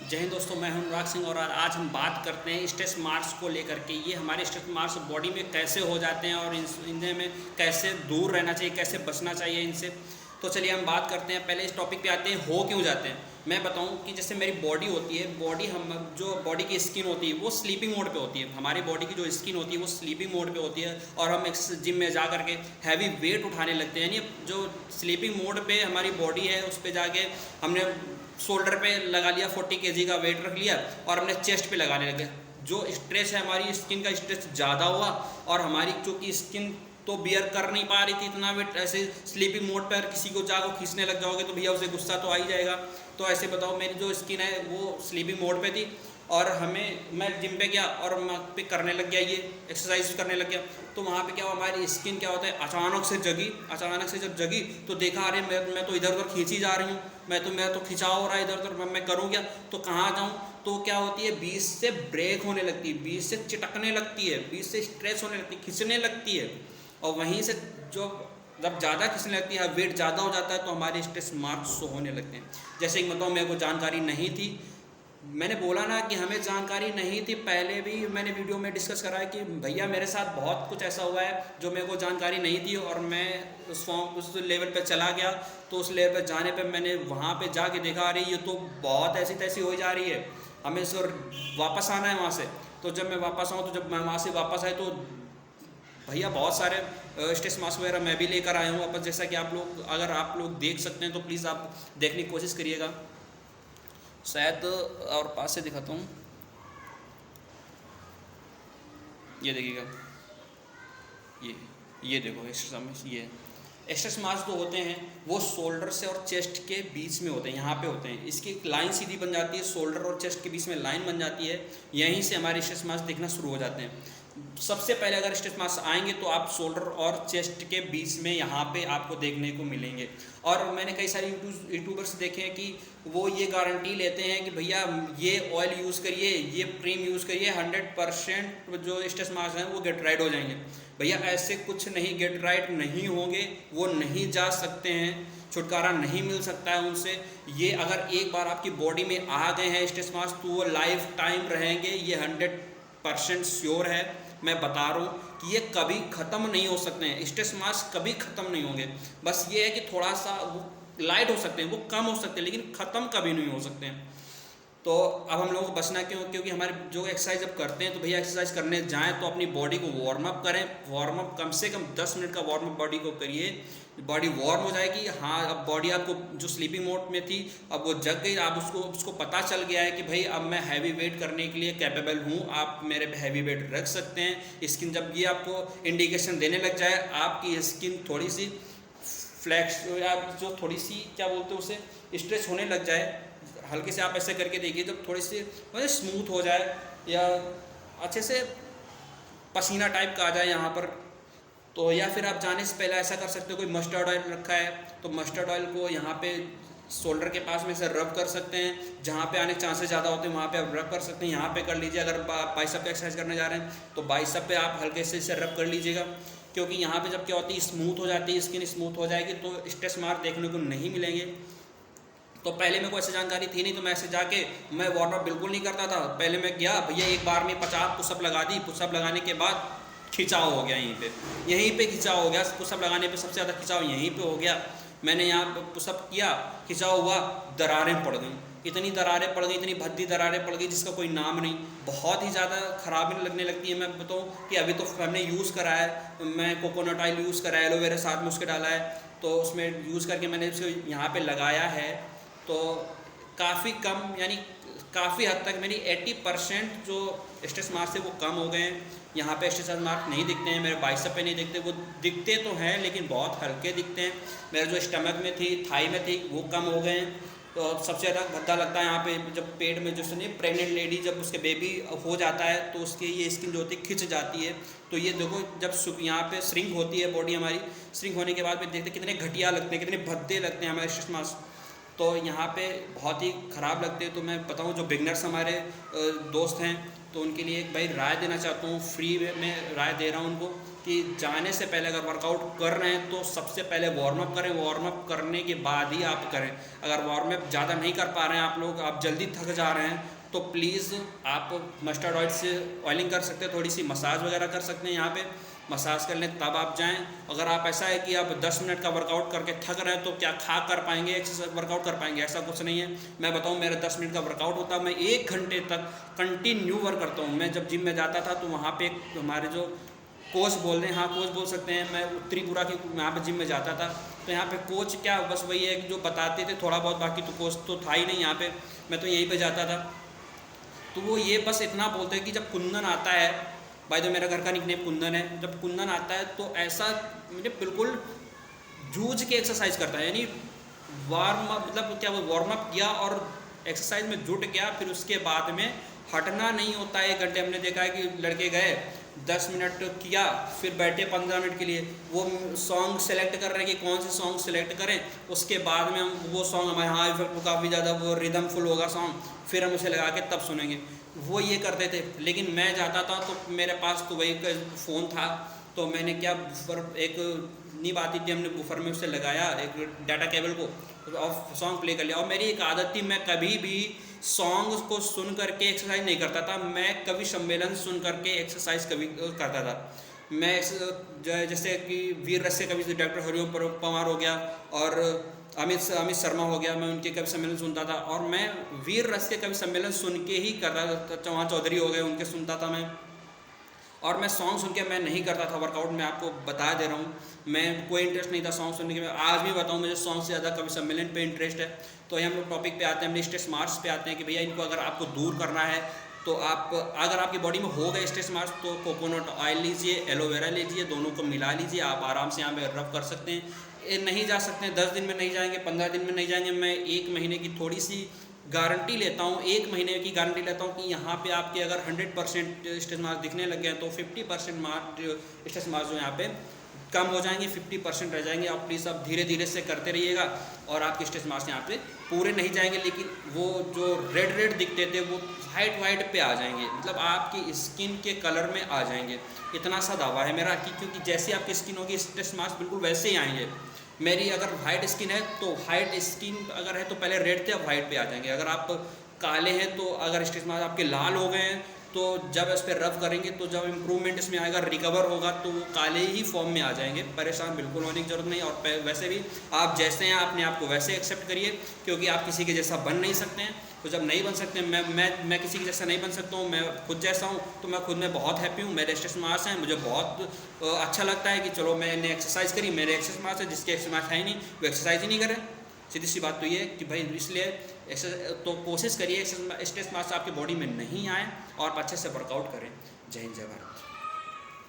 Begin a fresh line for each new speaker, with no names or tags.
जय हिंद दोस्तों, मैं हूं अनुराग सिंह और आज हम बात करते हैं स्ट्रेस मार्क्स को लेकर के। ये हमारे स्ट्रेस मार्क्स बॉडी में कैसे हो जाते हैं और इनसे में कैसे दूर रहना चाहिए, कैसे बचना चाहिए इनसे। तो चलिए हम बात करते हैं। पहले इस टॉपिक पे आते हैं, हो क्यों जाते हैं। मैं बताऊं कि जैसे मेरी बॉडी होती है, जो बॉडी की स्किन होती है वो स्लीपिंग मोड पे होती है। हमारी बॉडी की जो स्किन होती है वो स्लीपिंग मोड पे होती है और हम जिम में जा करके हैवी वेट उठाने लगते हैं। यानी जो स्लीपिंग मोड पे हमारी बॉडी है उस पर जाके हमने शोल्डर पे लगा लिया 40 kg का वेट रख लिया और हमने चेस्ट पे लगाने लगे। जो स्ट्रेस है, हमारी स्किन का स्ट्रेस ज़्यादा हुआ और हमारी चूँकि स्किन तो बियर कर नहीं पा रही थी इतना वेट। ऐसे स्लीपिंग मोड पर किसी को जाकर खींचने लग जाओगे तो भैया उसे गुस्सा तो आ ही जाएगा। तो ऐसे बताओ, मेरी जो स्किन है वो स्लीपिंग मोड पे थी और मैं जिम पे गया और वहाँ पे करने लग गया, ये एक्सरसाइज करने लग गया। तो वहाँ पे क्या हुआ, हमारी स्किन क्या होता है, अचानक से जब जगी तो देखा अरे मैं तो इधर उधर खींची जा रही हूँ, मैं तो खिंचाव हो रहा है इधर उधर, मैं करूँ क्या, तो कहाँ जाऊँ। तो क्या होती है, बीच से ब्रेक होने लगती है, बीच से चिटकने लगती है, बीच से स्ट्रेच होने लगती है, खिंचने लगती है। और वहीं से जब ज़्यादा खिंचने लगती है, वेट ज़्यादा हो जाता है तो हमारे स्ट्रेस मार्क्स शो होने लगते हैं। जैसे कि बताऊँ, मेरे को जानकारी नहीं थी। मैंने बोला ना कि हमें जानकारी नहीं थी, पहले भी मैंने वीडियो में डिस्कस करा है कि भैया मेरे साथ बहुत कुछ ऐसा हुआ है जो मेरे को जानकारी नहीं थी और मैं उस लेवल पे चला गया। तो उस लेवल पे जाने पे मैंने वहाँ पे जाके देखा अरे ये तो बहुत ऐसी तैसी हो जा रही है, हमें सर वापस आना है वहाँ से। तो जब मैं वापस आऊँ, तो जब मैं वहाँ से वापस आए तो भैया बहुत सारे स्ट्रेस मास्क वगैरह मैं भी लेकर आया हूँ वापस। जैसा कि अगर आप लोग देख सकते हैं तो प्लीज़ आप देखने की कोशिश करिएगा। शायद और पास से दिखाता हूँ, ये देखिएगा, ये देखो ये एक्स्ट्रेस मार्क्स जो होते हैं वो शोल्डर से और चेस्ट के बीच में होते हैं, यहाँ पे होते हैं। इसकी एक लाइन सीधी बन जाती है, शोल्डर और चेस्ट के बीच में लाइन बन जाती है, यहीं से हमारे स्ट्रेस मार्क्स दिखना शुरू हो जाते हैं। सबसे पहले अगर स्ट्रेस मार्क्स आएंगे तो आप शोल्डर और चेस्ट के बीच में यहाँ पे आपको देखने को मिलेंगे। और मैंने कई सारे यूट्यूबर्स देखे हैं कि वो ये गारंटी लेते हैं कि भैया ये ऑयल यूज़ करिए, ये क्रीम यूज़ करिए, 100% जो स्ट्रेस मार्क्स हैं वो गेट राइट हो जाएंगे। भैया ऐसे कुछ नहीं, गेट राइट नहीं होंगे, वो नहीं जा सकते हैं, छुटकारा नहीं मिल सकता है उनसे। ये अगर एक बार आपकी बॉडी में आ गए हैं स्ट्रेस मार्क्स तो वो लाइफ टाइम रहेंगे, ये 100% श्योर है। मैं बता रहा हूँ कि ये कभी ख़त्म नहीं हो सकते हैं, स्ट्रेस मार्क्स कभी ख़त्म नहीं होंगे। बस ये है कि थोड़ा सा वो लाइट हो सकते हैं, वो कम हो सकते हैं, लेकिन ख़त्म कभी नहीं हो सकते हैं। तो अब हम लोगों को बचना क्यों, क्योंकि हमारे जो एक्सरसाइज जब करते हैं तो भैया एक्सरसाइज करने जाएं तो अपनी बॉडी को वार्म अप करें। वार्म अप कम से कम 10 मिनट का वार्म अप बॉडी को करिए, बॉडी वार्म हो जाएगी। हाँ, अब बॉडी आपको जो स्लीपिंग मोड में थी अब वो जग गई, आप उसको पता चल गया है कि भाई अब मैं हैवी वेट करने के लिए कैपेबल हूँ, आप मेरे पे हैवी वेट रख सकते हैं। स्किन जब ये आपको इंडिकेशन देने लग जाए, आपकी स्किन थोड़ी सी फ्लैक्स या जो थोड़ी सी क्या बोलते हैं उसे स्ट्रेच होने लग जाए, हल्के से आप ऐसे करके देखिए, जब थोड़ी सी मतलब स्मूथ हो जाए या अच्छे से पसीना टाइप का आ जाए यहाँ पर, तो या फिर आप जाने से पहले ऐसा कर सकते हो, कोई मस्टर्ड ऑयल रखा है तो मस्टर्ड ऑयल को यहाँ पे शोल्डर के पास में से रब कर सकते हैं, जहाँ पे आने के चांसेस ज़्यादा होते हैं वहाँ पे आप रब कर सकते हैं, यहाँ पे कर लीजिए। अगर बाइसेप पे एक्सरसाइज करने जा रहे हैं तो बाइसेप पे आप हल्के से इसे रब कर लीजिएगा, क्योंकि यहाँ पे जब क्या होती है स्मूथ हो जाती है, स्किन स्मूथ हो जाएगी तो स्ट्रेस मार्क देखने को नहीं मिलेंगे। तो पहले मेरे को ऐसे जानकारी थी नहीं, तो मैं ऐसे जाके मैं वार्म अप बिल्कुल नहीं करता था। पहले मैं गया भैया एक बार में 50 पुशअप लगा दी, पुशअप लगाने के बाद खिंचाव हो गया, यहीं पे खिंचाव हो गया। पुशअप लगाने पे सबसे ज़्यादा खिंचाव यहीं पे हो गया। मैंने यहाँ पर पुशअप किया, खिंचाव हुआ, दरारें पड़ गई, इतनी दरारें पड़ गई, इतनी भद्दी दरारें पड़ गई जिसका कोई नाम नहीं, बहुत ही ज़्यादा ख़राब लगने लगती है। मैं बताऊँ कि अभी तो हमने यूज़ करा है, मैं कोकोनट ऑयल यूज़ करा है, एलोवेरा साथ में उसके डाला है, तो उसमें यूज़ करके मैंने उसको यहाँ पर लगाया है, तो काफ़ी कम यानी काफ़ी हद तक मेरी 80% जो स्ट्रेस मार्क्स थे वो कम हो गए हैं। यहाँ पे स्ट्रेस मार्क नहीं दिखते हैं, मेरे बाइसेप पे नहीं दिखते, वो दिखते तो हैं लेकिन बहुत हल्के दिखते हैं। मेरे जो स्टमक में थी, थाई में थी, वो कम हो गए हैं। तो सबसे ज़्यादा भद्दा लगता है यहाँ पे जब पेट में जो सुनिए प्रेग्नेंट लेडी जब उसके बेबी हो जाता है तो उसकी ये स्किन जो होती है खिंच जाती है। तो ये देखो जब यहाँ पे श्रिंक होती है बॉडी हमारी, श्रिंक होने के बाद में देखते कितने घटिया लगते हैं, कितने भद्दे लगते हैं हमारे स्ट्रेस मार्क्स, तो यहाँ पे बहुत ही ख़राब लगते हैं। तो मैं बताऊँ जो बिगनर्स हमारे दोस्त हैं तो उनके लिए एक भाई राय देना चाहता हूँ, फ्री में राय दे रहा हूँ उनको कि जाने से पहले अगर वर्कआउट कर रहे हैं तो सबसे पहले वार्म अप करें, वार्म अप करने के बाद ही आप करें। अगर वार्म अप ज़्यादा नहीं कर पा रहे हैं आप लोग, आप जल्दी थक जा रहे हैं, तो प्लीज़ आप मस्टर्ड ऑयल से ऑयलिंग कर सकते हैं, थोड़ी सी मसाज वगैरह कर सकते हैं, यहाँ पे मसाज कर लें तब आप जाएं। अगर आप ऐसा है कि आप 10 मिनट का वर्कआउट करके थक रहे हैं तो क्या खा कर पाएंगे एक्सरसाइज वर्कआउट कर पाएंगे? ऐसा कुछ नहीं है। मैं बताऊं, मेरा 10 मिनट का वर्कआउट होता है, मैं 1 घंटे तक कंटिन्यू वर्क करता हूँ। मैं जब जिम में जाता था तो वहाँ पे हमारे जो कोच बोल रहे हैं, हाँ कोच बोल सकते हैं, मैं त्रिपुरा की यहाँ पे जिम में जाता था, तो यहाँ पे कोच क्या बस वही है कि जो बताते थे थोड़ा बहुत, बाकी तो कोच तो था ही नहीं यहाँ पे। मैं तो यहीं पे जाता था, तो वो ये बस इतना बोलते हैं कि जब कुंदन आता है, भाई तो मेरा घर का निकनेम कुंदन है, जब कुंदन आता है तो ऐसा मुझे बिल्कुल जूझ के एक्सरसाइज करता है, यानी वार्म अप मतलब क्या वो वार्म अप किया और एक्सरसाइज में जुट गया, फिर उसके बाद में हटना नहीं होता है 1 घंटे। हमने देखा है कि लड़के गए 10 मिनट किया, फिर बैठे 15 मिनट के लिए, वो सॉन्ग सेलेक्ट कर रहे हैं कि कौन से सॉन्ग सेलेक्ट करें, उसके बाद में हम वो सॉन्ग हमारे हाँ इफेक्ट काफ़ी ज़्यादा वो रिदम फुल होगा सॉन्ग, फिर हम उसे लगा के तब सुनेंगे। वो ये करते थे, लेकिन मैं जाता था तो मेरे पास तो वही फ़ोन था, तो मैंने क्या बूफर एक नीब आती थी, हमने बूफर में उससे लगाया एक डाटा केबल को और सॉन्ग प्ले कर लिया। और मेरी एक आदत थी, मैं कभी भी सॉन्ग को सुन करके एक्सरसाइज नहीं करता था, मैं कवि सम्मेलन सुन करके एक्सरसाइज कभी करता था। मैं जैसे कि वीर रस्य कवि डॉक्टर हरिओम पवार हो गया और अमित शर्मा हो गया, मैं उनके कवि सम्मेलन सुनता था, और मैं वीर रस के कवि सम्मेलन सुन के ही करता था। चौहान चौधरी हो गए, उनके सुनता था मैं, और मैं सॉन्ग सुन के मैं नहीं करता था वर्कआउट। मैं आपको बता दे रहा हूँ, मैं कोई इंटरेस्ट नहीं था सॉन्ग सुनने के। मैं आज भी बताऊँ, मुझे सॉन्ग से ज़्यादा कवि सम्मेलन पे इंटरेस्ट है। तो हम लोग टॉपिक पे आते हैं, हमने स्ट्रेस मार्क्स पे आते हैं कि भैया इनको अगर आपको दूर करना है तो आप अगर आपकी बॉडी में हो गए स्ट्रेस मार्क्स तो कोकोनट ऑयल लीजिए, एलोवेरा लीजिए, दोनों को मिला लीजिए, आप आराम से यहाँ पे रब कर सकते हैं। नहीं जा सकते हैं, 10 दिन में नहीं जाएंगे, 15 दिन में नहीं जाएंगे, मैं 1 महीने की थोड़ी सी गारंटी लेता हूँ, 1 महीने की गारंटी लेता हूँ कि यहाँ पे आपके अगर 100% स्ट्रेस मार्क्स दिखने लग गए हैं तो 50% मार्क्स स्ट्रेस मार्क्स जो यहाँ पे कम हो जाएंगे, 50% रह जाएंगे। आप प्लीज़ आप धीरे धीरे से करते रहिएगा और आपके स्ट्रेस मार्क्स यहाँ पे पूरे नहीं जाएंगे, लेकिन वो जो रेड दिखते थे वो वाइट पे आ जाएंगे, मतलब आपकी स्किन के कलर में आ जाएंगे। इतना सा दावा है मेरा कि क्योंकि जैसे आपकी स्किन होगी स्ट्रेस मार्क्स बिल्कुल वैसे ही आएंगे। मेरी अगर वाइट स्किन है तो वाइट स्किन अगर है तो पहले रेड थे, अब वाइट पे आ जाएंगे। अगर आप काले हैं तो अगर स्ट्रेस मार्क्स आपके लाल हो गए हैं तो जब इस पर रब करेंगे तो जब इम्प्रूवमेंट इसमें आएगा, रिकवर होगा, तो वो काले ही फॉर्म में आ जाएंगे। परेशान बिल्कुल होने की जरूरत नहीं। और वैसे भी आप जैसे हैं अपने आप को वैसे एक्सेप्ट करिए, क्योंकि आप किसी के जैसा बन नहीं सकते हैं। तो जब नहीं बन सकते, मैं किसी के जैसा नहीं बन सकता हूँ, मैं खुद जैसा हूँ, तो मैं खुद में बहुत हैप्पी हूँ। मेरे स्ट्रेस मार्क्स हैं, मुझे बहुत अच्छा लगता है कि चलो मैंने एक्सरसाइज करी, मेरे एक्सरसाइज मार्क्स है, जिसके एक्सरसाइज मार्क्स है ही नहीं वो एक्सरसाइज ही नहीं करे। सीधी सी बात तो ये है कि भाई इसलिए तो कोशिश करिए स्ट्रेस मार्क्स आपकी बॉडी में नहीं आए और अच्छे से वर्कआउट करें। जय हिंद, जय भारत।